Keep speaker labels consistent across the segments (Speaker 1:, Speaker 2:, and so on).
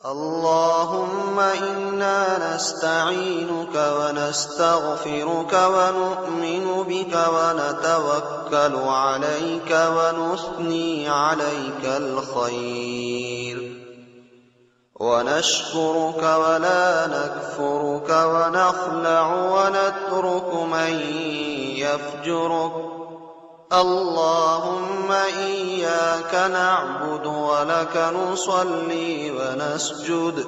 Speaker 1: اللهم إنا نستعينك ونستغفرك ونؤمن بك ونتوكل عليك ونثني عليك الخير، ونشكرك ولا نكفرك ونخلع ونترك من يفجرك. اللهم إياك نعبد ولك نصلي ونسجد،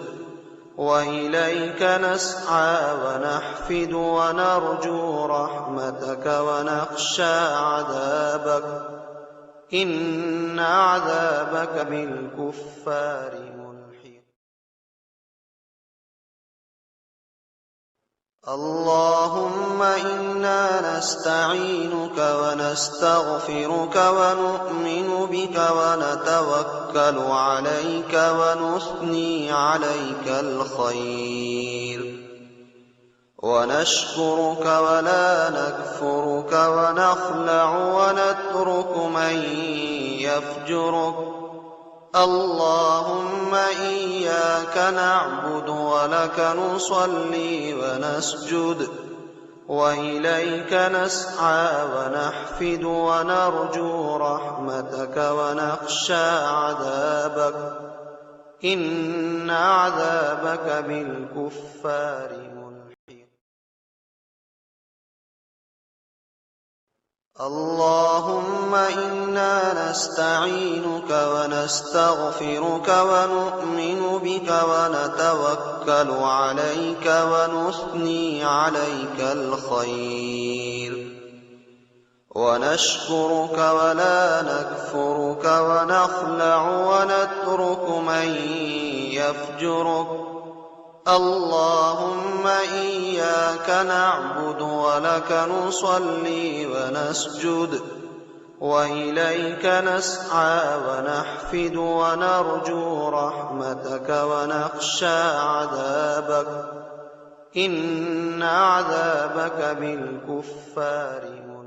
Speaker 1: وإليك نسعى ونحفد ونرجو رحمتك ونخشى عذابك، إن عذابك بالكفار ملحق. اللهم إنا نستعينك ونستغفرك ونؤمن بك ونتوكل عليك ونثني عليك الخير، ونشكرك ولا نكفرك ونخلع ونترك من يفجرك. اللهم إياك نعبد ولك نصلي ونسجد، وإليك نسعى ونحفد ونرجو رحمتك ونخشى عذابك، إن عذابك بالكفار ملحق. اللهم إنا نستعينك ونستغفرك ونؤمن بك ونتوكل عليك ونثني عليك الخير، ونشكرك ولا نكفرك ونخلع ونترك من يفجرك. اللهم إياك نعبد ولك نصلي ونسجد، وإليك نسعى ونحفد ونرجو رحمتك ونخشى عذابك، إن عذابك بالكفار ملحق.